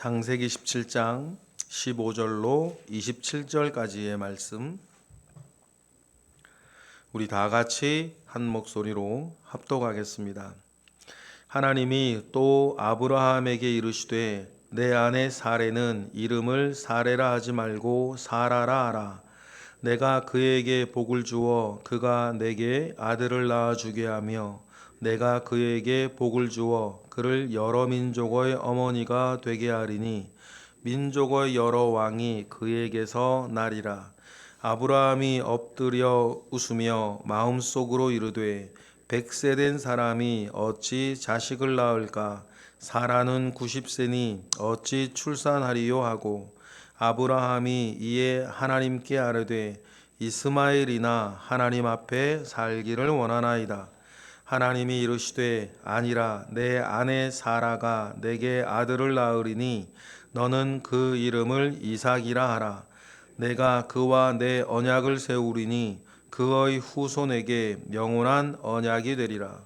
창세기 17장 15절로 27절까지의 말씀, 우리 다 같이 한 목소리로 합독하겠습니다. 하나님이 또 아브라함에게 이르시되 내 아내 사레는 이름을 사레라 하지 말고 사라라 하라. 내가 그에게 복을 주어 그가 내게 아들을 낳아 주게 하며 내가 그에게 복을 주어 그를 여러 민족의 어머니가 되게 하리니 민족의 여러 왕이 그에게서 나리라. 아브라함이 엎드려 웃으며 마음속으로 이르되 100세 된 사람이 어찌 자식을 낳을까? 사라는 90세니 어찌 출산하리요 하고 아브라함이 이에 하나님께 아뢰되 이스마엘이나 하나님 앞에 살기를 원하나이다. 하나님이 이르시되 아니라 내 아내 사라가 내게 아들을 낳으리니 너는 그 이름을 이삭이라 하라. 내가 그와 내 언약을 세우리니 그의 후손에게 영원한 언약이 되리라.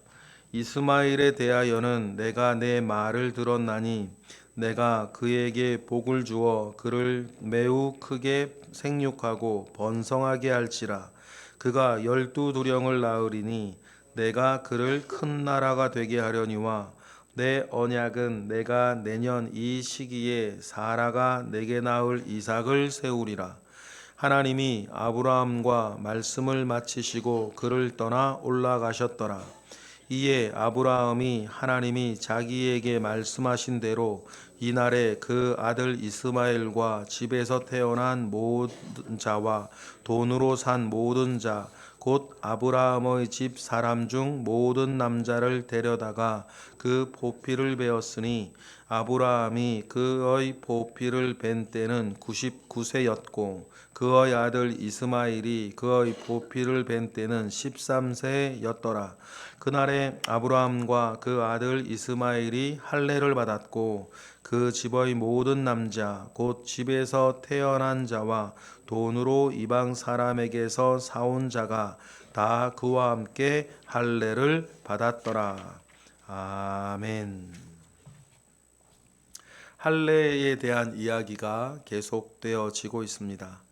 이스마엘에 대하여는 내가 내 말을 들었나니 내가 그에게 복을 주어 그를 매우 크게 생육하고 번성하게 할지라. 그가 12두령을 낳으리니 내가 그를 큰 나라가 되게 하려니와 내 언약은 내가 내년 이 시기에 사라가 내게 낳을 이삭을 세우리라. 하나님이 아브라함과 말씀을 마치시고 그를 떠나 올라가셨더라. 이에 아브라함이 하나님이 자기에게 말씀하신 대로 이날에 그 아들 이스마엘과 집에서 태어난 모든 자와 돈으로 산 모든 자 곧 아브라함의 집 사람 중 모든 남자를 데려다가 그 보피를 베었으니 아브라함이 그의 보피를 벤 때는 99세였고 그의 아들 이스마엘이 그의 보피를 벤 때는 13세였더라. 그날에 아브라함과 그 아들 이스마엘이 할례를 받았고 그 집의 모든 남자 곧 집에서 태어난 자와 돈으로 이방 사람에게서 사온 자가 다 그와 함께 할례를 받았더라. 아멘. 할례에 대한 이야기가 계속되어지고 있습니다.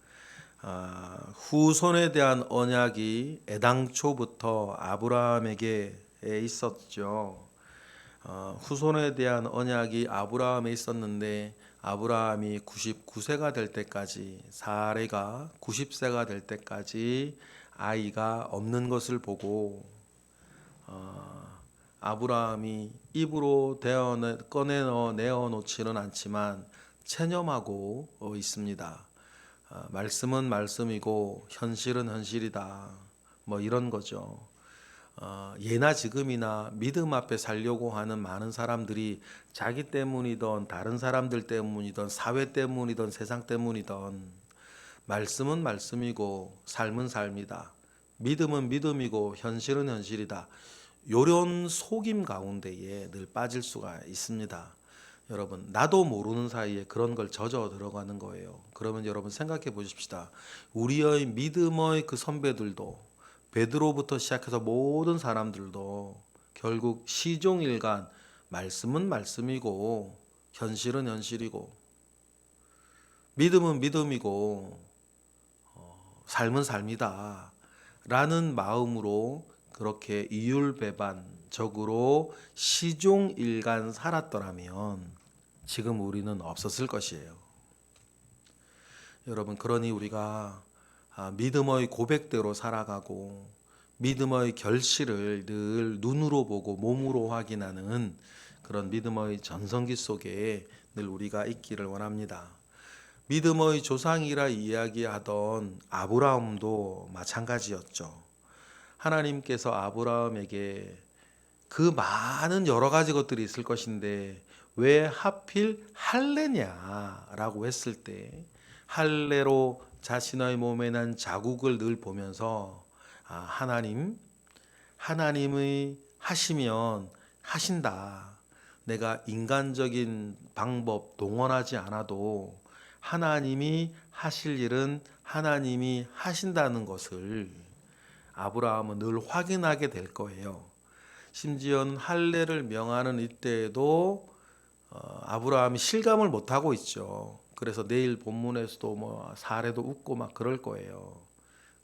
후손에 대한 언약이 애당초부터 아브라함에게 있었죠. 후손에 대한 언약이 아브라함에 있었는데 아브라함이 99세가 될 때까지, 사레가 90세가 될 때까지 아이가 없는 것을 보고 아브라함이 입으로 내어놓지는 않지만 체념하고 있습니다. 말씀은 말씀이고 현실은 현실이다. 뭐 이런 거죠. 예나 지금이나 믿음 앞에 살려고 하는 많은 사람들이 자기 때문이든 다른 사람들 때문이든 사회 때문이든 세상 때문이든 말씀은 말씀이고 삶은 삶이다. 믿음은 믿음이고 현실은 현실이다. 요런 속임 가운데에 늘 빠질 수가 있습니다. 여러분, 나도 모르는 사이에 그런 걸 젖어 들어가는 거예요. 그러면 여러분 생각해 보십시다. 우리의 믿음의 그 선배들도 베드로부터 시작해서 모든 사람들도 결국 시종일관 말씀은 말씀이고 현실은 현실이고 믿음은 믿음이고 삶은 삶이다 라는 마음으로 그렇게 이율배반적으로 시종일관 살았더라면 지금 우리는 없었을 것이에요. 여러분, 그러니 우리가 믿음의 고백대로 살아가고 믿음의 결실을 늘 눈으로 보고 몸으로 확인하는 그런 믿음의 전성기 속에 늘 우리가 있기를 원합니다. 믿음의 조상이라 이야기하던 아브라함도 마찬가지였죠. 하나님께서 아브라함에게 그 많은 여러 가지 것들이 있을 것인데 왜 하필 할례냐라고 했을 때 할례로 자신의 몸에 난 자국을 늘 보면서 하나님의 하시면 하신다. 내가 인간적인 방법 동원하지 않아도 하나님이 하실 일은 하나님이 하신다는 것을 아브라함은 늘 확인하게 될 거예요. 심지어는 할례를 명하는 이때에도 아브라함이 실감을 못 하고 있죠. 그래서 내일 본문에서도 뭐 사례도 웃고 막 그럴 거예요.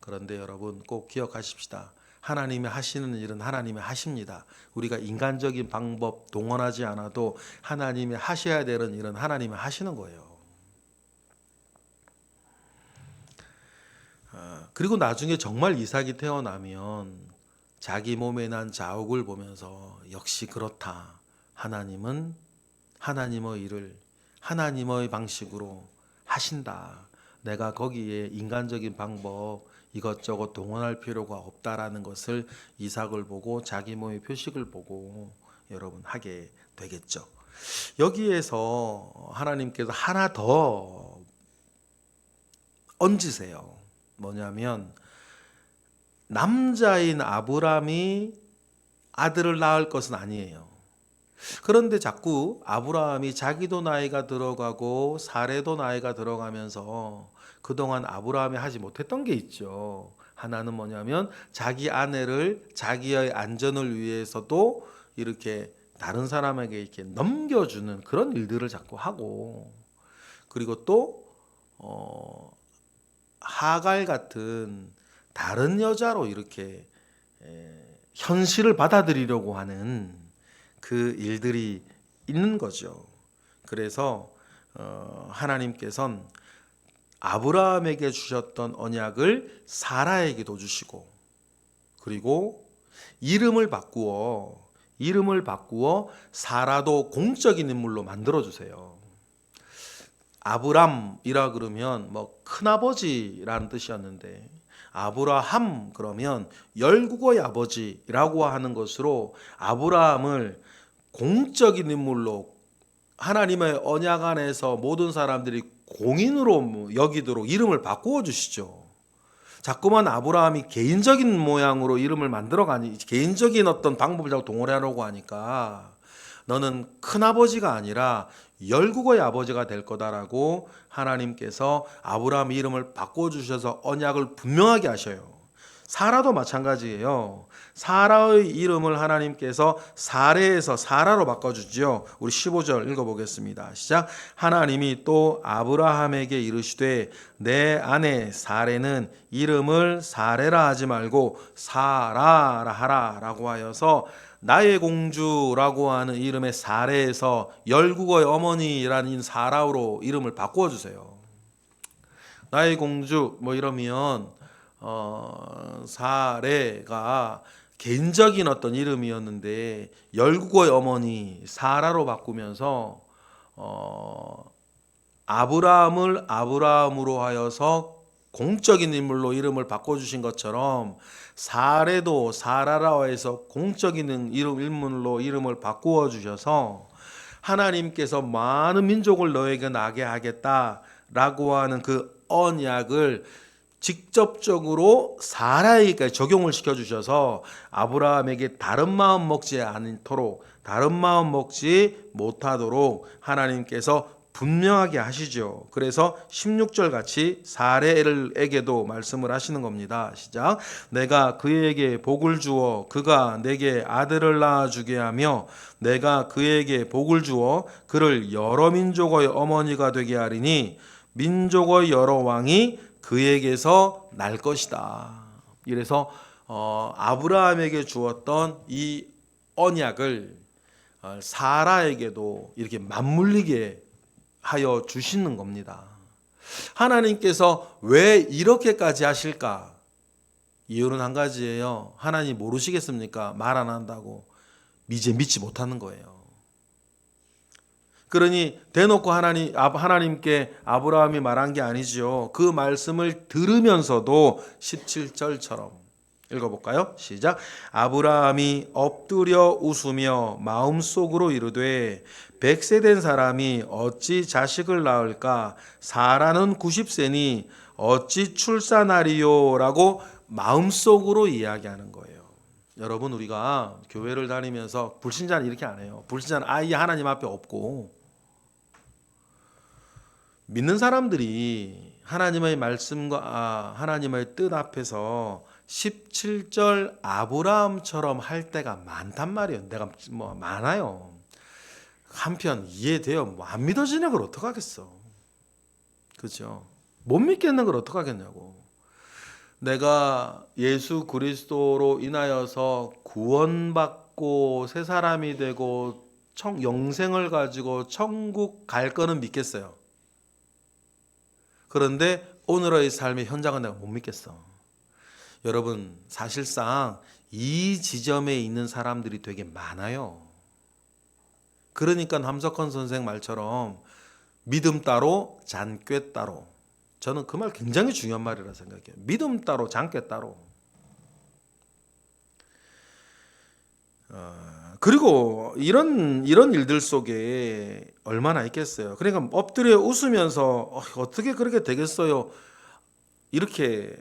그런데 여러분 꼭 기억하십시다. 하나님이 하시는 일은 하나님이 하십니다. 우리가 인간적인 방법 동원하지 않아도 하나님이 하셔야 되는 일은 하나님이 하시는 거예요. 그리고 나중에 정말 이삭이 태어나면 자기 몸에 난 자욱을 보면서 역시 그렇다. 하나님은 하나님의 일을 하나님의 방식으로 하신다. 내가 거기에 인간적인 방법 이것저것 동원할 필요가 없다라는 것을 이삭을 보고 자기 몸의 표식을 보고 여러분 하게 되겠죠. 여기에서 하나님께서 하나 더 얹으세요. 뭐냐면 남자인 아브람이 아들을 낳을 것은 아니에요. 그런데 자꾸 아브라함이 자기도 나이가 들어가고 사레도 나이가 들어가면서 그동안 아브라함이 하지 못했던 게 있죠. 하나는 뭐냐면 자기 아내를 자기의 안전을 위해서도 이렇게 다른 사람에게 이렇게 넘겨주는 그런 일들을 자꾸 하고, 그리고 또 하갈 같은 다른 여자로 이렇게 현실을 받아들이려고 하는 그 일들이 있는 거죠. 그래서 하나님께서는 아브라함에게 주셨던 언약을 사라에게도 주시고, 그리고 이름을 바꾸어 사라도 공적인 인물로 만들어 주세요. 아브람이라 그러면 뭐 큰아버지라는 뜻이었는데 아브라함 그러면 열국의 아버지라고 하는 것으로 아브라함을 공적인 인물로 하나님의 언약 안에서 모든 사람들이 공인으로 여기도록 이름을 바꾸어 주시죠. 자꾸만 아브라함이 개인적인 모양으로 이름을 만들어가니 개인적인 어떤 방법을 자꾸 동원하려고 하니까 너는 큰아버지가 아니라 열국의 아버지가 될 거다라고 하나님께서 아브라함 이름을 바꿔주셔서 언약을 분명하게 하셔요. 사라도 마찬가지예요. 사라의 이름을 하나님께서 사레에서 사라로 바꿔주지요. 우리 15절 읽어보겠습니다. 시작. 하나님이 또 아브라함에게 이르시되 내 아내 사레는 이름을 사레라 하지 말고 사라라 하라 라고 하여서 나의 공주라고 하는 이름의 사레에서 열국의 어머니라는 사라로 이름을 바꾸어 주세요. 나의 공주 뭐 이러면 사레가 개인적인 어떤 이름이었는데 열국의 어머니 사라로 바꾸면서 아브라함을 아브라함으로 하여서 공적인 인물로 이름을 바꿔주신 것처럼 사레도 사라라 해서 공적인 인물로 이름을 바꾸어 주셔서 하나님께서 많은 민족을 너에게 나게 하겠다라고 하는 그 언약을 직접적으로 사라에게 적용을 시켜주셔서 아브라함에게 다른 마음 먹지 않도록 다른 마음 먹지 못하도록 하나님께서 분명하게 하시죠. 그래서 16절 같이 사레에게도 말씀을 하시는 겁니다. 시작. 내가 그에게 복을 주어 그가 내게 아들을 낳아주게 하며 내가 그에게 복을 주어 그를 여러 민족의 어머니가 되게 하리니 민족의 여러 왕이 그에게서 날 것이다. 이래서 아브라함에게 주었던 이 언약을 사라에게도 이렇게 맞물리게 하여 주시는 겁니다. 하나님께서 왜 이렇게까지 하실까? 이유는 한 가지예요. 하나님 모르시겠습니까? 말 안 한다고 이제 믿지 못하는 거예요. 그러니 대놓고 하나님께 아브라함이 말한 게 아니죠. 그 말씀을 들으면서도 17절처럼 읽어볼까요? 시작. 아브라함이 엎드려 웃으며 마음속으로 이르되 100세 된 사람이 어찌 자식을 낳을까? 사라는 90세니 어찌 출산하리요? 라고 마음속으로 이야기하는 거예요. 여러분, 우리가 교회를 다니면서 불신자는 이렇게 안 해요. 불신자는 아예 하나님 앞에 없고, 믿는 사람들이 하나님의 말씀과 하나님의 뜻 앞에서 17절 아브라함처럼 할 때가 많단 말이에요. 내가 많아요. 한편 이해돼요. 뭐 안 믿어지는 걸 어떡하겠어. 그죠? 못 믿겠는 걸 어떡하겠냐고. 내가 예수 그리스도로 인하여서 구원받고 새 사람이 되고 영생을 가지고 천국 갈 거는 믿겠어요. 그런데 오늘의 삶의 현장은 내가 못 믿겠어. 여러분, 사실상 이 지점에 있는 사람들이 되게 많아요. 그러니까 함석헌 선생 말처럼 믿음 따로 잔꾀 따로. 저는 그 말 굉장히 중요한 말이라 생각해요. 믿음 따로 잔꾀 따로. 그리고 이런 일들 속에 얼마나 있겠어요. 그러니까 엎드려 웃으면서 어떻게 그렇게 되겠어요. 이렇게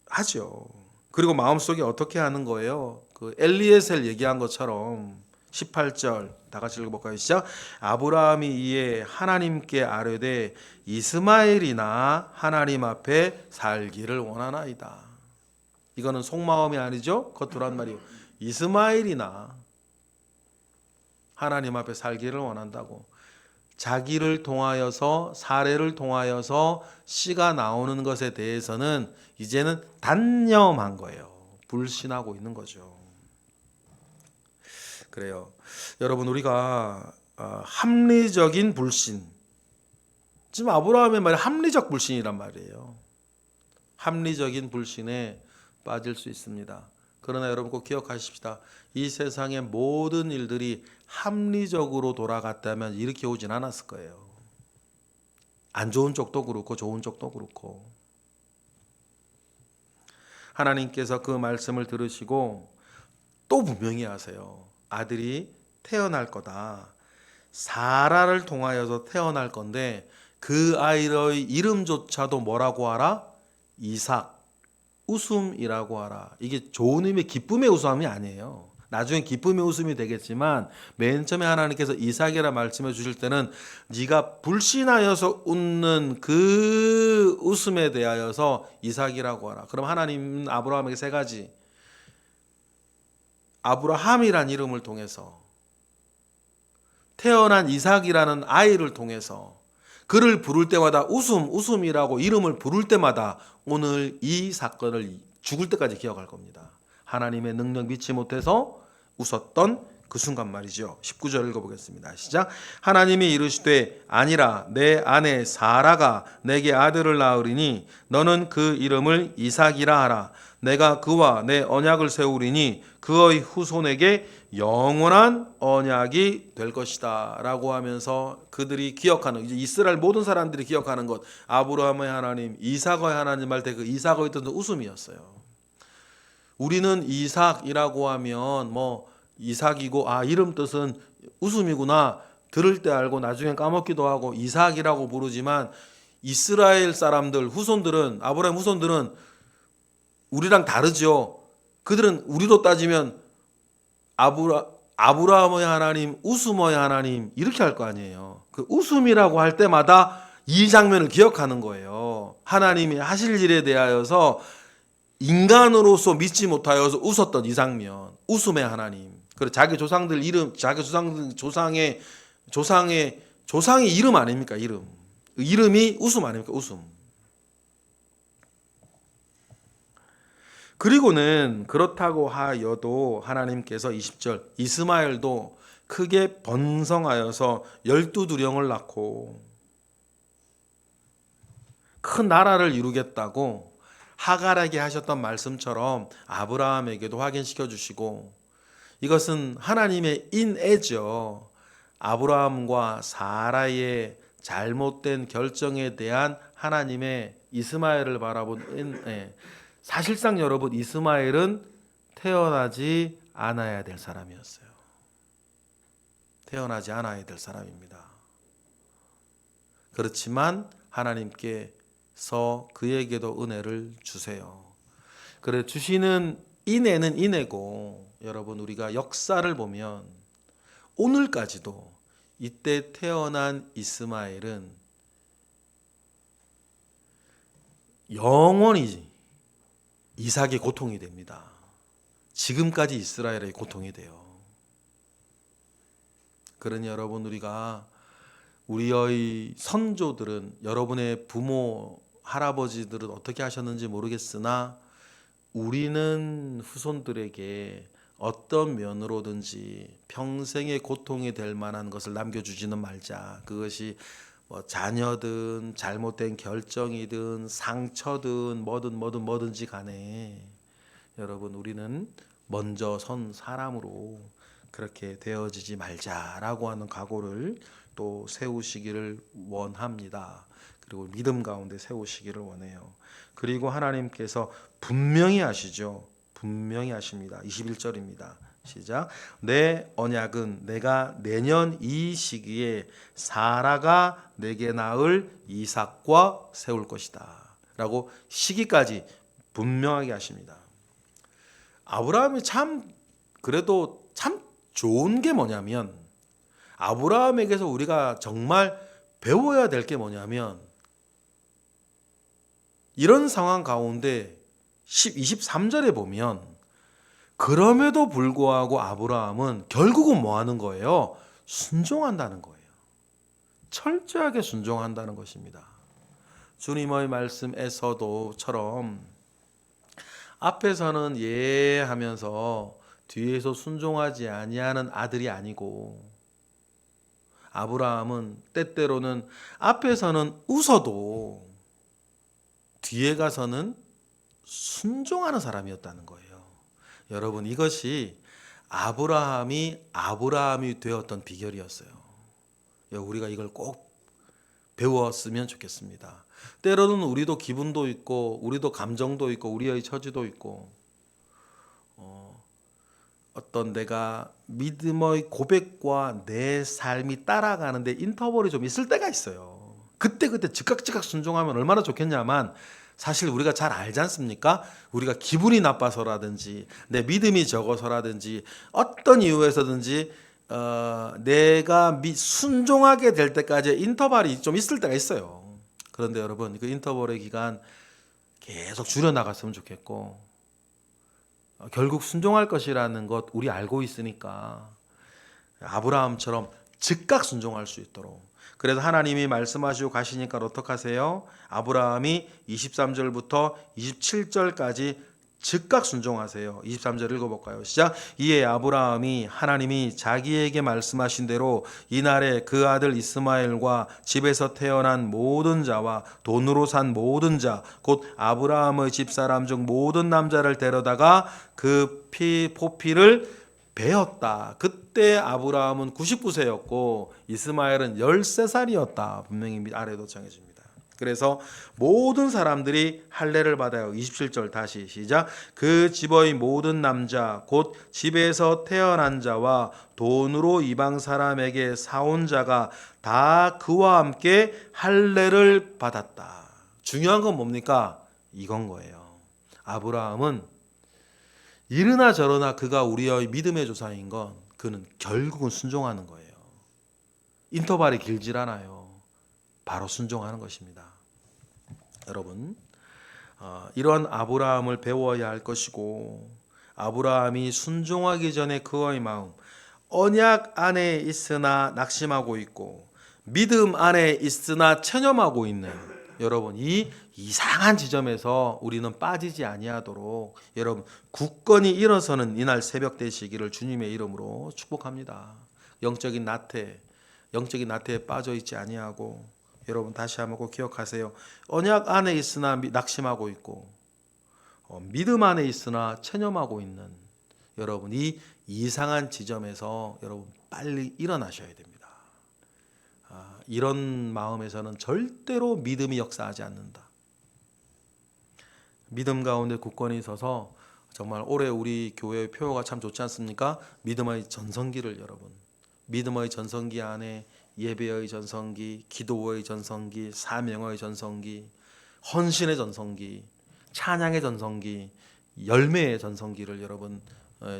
하죠. 그리고 마음속에 어떻게 하는 거예요. 그 엘리에셀 얘기한 것처럼 18절 다 같이 읽어볼까요? 시작. 아브라함이 이에 하나님께 아뢰되 이스마엘이나 하나님 앞에 살기를 원하나이다. 이거는 속마음이 아니죠. 겉으로 한 말이에요. 이스마엘이나 하나님 앞에 살기를 원한다고. 자기를 통하여서 사례를 통하여서 씨가 나오는 것에 대해서는 이제는 단념한 거예요. 불신하고 있는 거죠. 그래요. 여러분, 우리가 합리적인 불신, 지금 아브라함의 말이 합리적 불신이란 말이에요. 합리적인 불신에 빠질 수 있습니다. 그러나 여러분 꼭 기억하십시다. 이 세상의 모든 일들이 합리적으로 돌아갔다면 이렇게 오진 않았을 거예요. 안 좋은 쪽도 그렇고 좋은 쪽도 그렇고. 하나님께서 그 말씀을 들으시고 또 분명히 하세요. 아들이 태어날 거다. 사라를 통하여서 태어날 건데 그 아이의 이름조차도 뭐라고 하라? 이삭, 웃음이라고 하라. 이게 좋은 의미의 기쁨의 웃음이 아니에요. 나중에 기쁨의 웃음이 되겠지만 맨 처음에 하나님께서 이삭이라 말씀해 주실 때는 네가 불신하여서 웃는 그 웃음에 대하여서 이삭이라고 하라. 그럼 하나님은 아브라함에게 세 가지, 아브라함이란 이름을 통해서 태어난 이삭이라는 아이를 통해서 그를 부를 때마다 웃음이라고 이름을 부를 때마다 오늘 이 사건을 죽을 때까지 기억할 겁니다. 하나님의 능력 믿지 못해서 웃었던 그 순간 말이죠. 19절 읽어보겠습니다. 시작. 하나님이 이르시되 아니라 내 아내 사라가 내게 아들을 낳으리니 너는 그 이름을 이삭이라 하라. 내가 그와 내 언약을 세우리니 그의 후손에게 영원한 언약이 될 것이다 라고 하면서 그들이 기억하는, 이제 이스라엘 모든 사람들이 기억하는 것, 아브라함의 하나님, 이삭의 하나님 할 때 그 이삭의 뜻은 웃음이었어요. 우리는 이삭이라고 하면 뭐 이삭이고 이름 뜻은 웃음이구나 들을 때 알고 나중에 까먹기도 하고 이삭이라고 부르지만 이스라엘 사람들 후손들은, 아브라함 후손들은 우리랑 다르죠. 그들은 우리로 따지면 아브라함의 하나님, 웃음의 하나님 이렇게 할 거 아니에요. 그 웃음이라고 할 때마다 이 장면을 기억하는 거예요. 하나님이 하실 일에 대하여서 인간으로서 믿지 못하여서 웃었던 이 장면, 웃음의 하나님. 그리고 자기 조상들 이름, 자기 조상의 이름 아닙니까? 이름이 웃음 아닙니까? 웃음. 그리고는 그렇다고 하여도 하나님께서 20절 이스마엘도 크게 번성하여서 12두령을 낳고 큰 나라를 이루겠다고 하갈에게 하셨던 말씀처럼 아브라함에게도 확인시켜 주시고, 이것은 하나님의 인애죠. 아브라함과 사라의 잘못된 결정에 대한 하나님의 이스마엘을 바라본 인애. 사실상 여러분, 이스마엘은 태어나지 않아야 될 사람이었어요. 태어나지 않아야 될 사람입니다. 그렇지만 하나님께서 그에게도 은혜를 주세요. 그래 주시는 인애는 인애고, 여러분 우리가 역사를 보면 오늘까지도 이때 태어난 이스마엘은 영원히 이삭의 고통이 됩니다. 지금까지 이스라엘의 고통이 돼요. 그러니 여러분, 우리의 선조들은, 여러분의 부모 할아버지들은 어떻게 하셨는지 모르겠으나 우리는 후손들에게 어떤 면으로든지 평생의 고통이 될 만한 것을 남겨주지는 말자. 그것이 뭐 자녀든 잘못된 결정이든 상처든 뭐든지 간에 여러분, 우리는 먼저 선 사람으로 그렇게 되어지지 말자라고 하는 각오를 또 세우시기를 원합니다. 그리고 믿음 가운데 세우시기를 원해요. 그리고 하나님께서 분명히 하시죠. 분명히 하십니다. 21절입니다. 시작. 내 언약은 내가 내년 이 시기에 사라가 내게 낳을 이삭과 세울 것이다 라고 시기까지 분명하게 하십니다. 아브라함이 그래도 참 좋은 게 뭐냐면, 아브라함에게서 우리가 정말 배워야 될 게 뭐냐면, 이런 상황 가운데 23절에 보면 그럼에도 불구하고 아브라함은 결국은 뭐 하는 거예요? 순종한다는 거예요. 철저하게 순종한다는 것입니다. 주님의 말씀에서도처럼 앞에서는 예 하면서 뒤에서 순종하지 아니하는 아들이 아니고, 아브라함은 때때로는 앞에서는 웃어도 뒤에 가서는 순종하는 사람이었다는 거예요. 여러분, 이것이 아브라함이 되었던 비결이었어요. 우리가 이걸 꼭 배웠으면 좋겠습니다. 때로는 우리도 기분도 있고, 우리도 감정도 있고, 우리의 처지도 있고, 어떤 내가 믿음의 고백과 내 삶이 따라가는데 인터벌이 좀 있을 때가 있어요. 그때 즉각 순종하면 얼마나 좋겠냐만, 사실 우리가 잘 알지 않습니까? 우리가 기분이 나빠서라든지 내 믿음이 적어서라든지 어떤 이유에서든지 내가 순종하게 될 때까지 인터벌이 좀 있을 때가 있어요. 그런데 여러분, 그 인터벌의 기간 계속 줄여나갔으면 좋겠고, 결국 순종할 것이라는 것 우리 알고 있으니까 아브라함처럼 즉각 순종할 수 있도록. 그래서 하나님이 말씀하시고 가시니까 어떡하세요? 아브라함이 23절부터 27절까지 즉각 순종하세요. 23절 읽어볼까요? 시작. 이에 아브라함이 하나님이 자기에게 말씀하신 대로 이날에 그 아들 이스마엘과 집에서 태어난 모든 자와 돈으로 산 모든 자, 곧 아브라함의 집사람 중 모든 남자를 데려다가 그 포피를 베었다. 그때 아브라함은 99세였고 이스마엘은 13살이었다. 분명히 아래도 정해집니다. 그래서 모든 사람들이 할례를 받아요. 27절 다시 시작. 그 집의 모든 남자 곧 집에서 태어난 자와 돈으로 이방 사람에게 사온 자가 다 그와 함께 할례를 받았다. 중요한 건 뭡니까? 이건 거예요. 아브라함은 이르나 저러나 그가 우리의 믿음의 조상인 건 그는 결국은 순종하는 거예요. 인터벌이 길질 않아요. 바로 순종하는 것입니다. 여러분, 이러한 아브라함을 배워야 할 것이고, 아브라함이 순종하기 전에 그의 마음, 언약 안에 있으나 낙심하고 있고 믿음 안에 있으나 체념하고 있는 여러분, 이 이상한 지점에서 우리는 빠지지 아니하도록 여러분 굳건히 일어서는 이날 새벽 되시기를 주님의 이름으로 축복합니다. 영적인 나태에 빠져 있지 아니하고, 여러분 다시 한번 꼭 기억하세요. 언약 안에 있으나 낙심하고 있고 믿음 안에 있으나 체념하고 있는 여러분, 이 이상한 지점에서 여러분 빨리 일어나셔야 됩니다. 이런 마음에서는 절대로 믿음이 역사하지 않는다. 믿음 가운데 굳건히 서서 정말 올해 우리 교회의 표어가 참 좋지 않습니까? 믿음의 전성기를 여러분, 믿음의 전성기 안에 예배의 전성기, 기도의 전성기, 사명의 전성기, 헌신의 전성기, 찬양의 전성기, 열매의 전성기를 여러분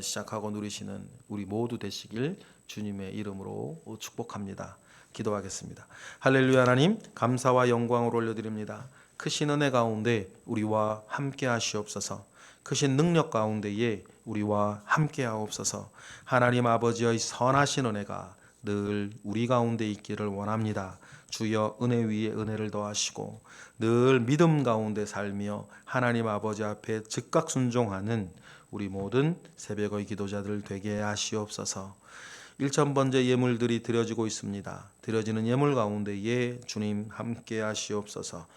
시작하고 누리시는 우리 모두 되시길 주님의 이름으로 축복합니다. 기도하겠습니다. 할렐루야. 하나님 감사와 영광을 올려드립니다. 크신 은혜 가운데 우리와 함께 하시옵소서. 크신 능력 가운데에 우리와 함께 하옵소서. 하나님 아버지의 선하신 은혜가 늘 우리 가운데 있기를 원합니다. 주여 은혜 위에 은혜를 더하시고 늘 믿음 가운데 살며 하나님 아버지 앞에 즉각 순종하는 우리 모든 새벽의 기도자들 되게 하시옵소서. 1,000번째 예물들이 드려지고 있습니다. 드려지는 예물 가운데에 주님 함께 하시옵소서.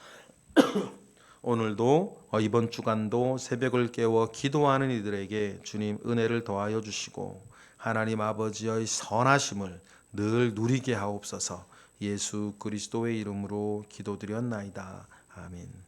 오늘도 이번 주간도 새벽을 깨워 기도하는 이들에게 주님 은혜를 더하여 주시고 하나님 아버지의 선하심을 늘 누리게 하옵소서. 예수 그리스도의 이름으로 기도드렸나이다. 아멘.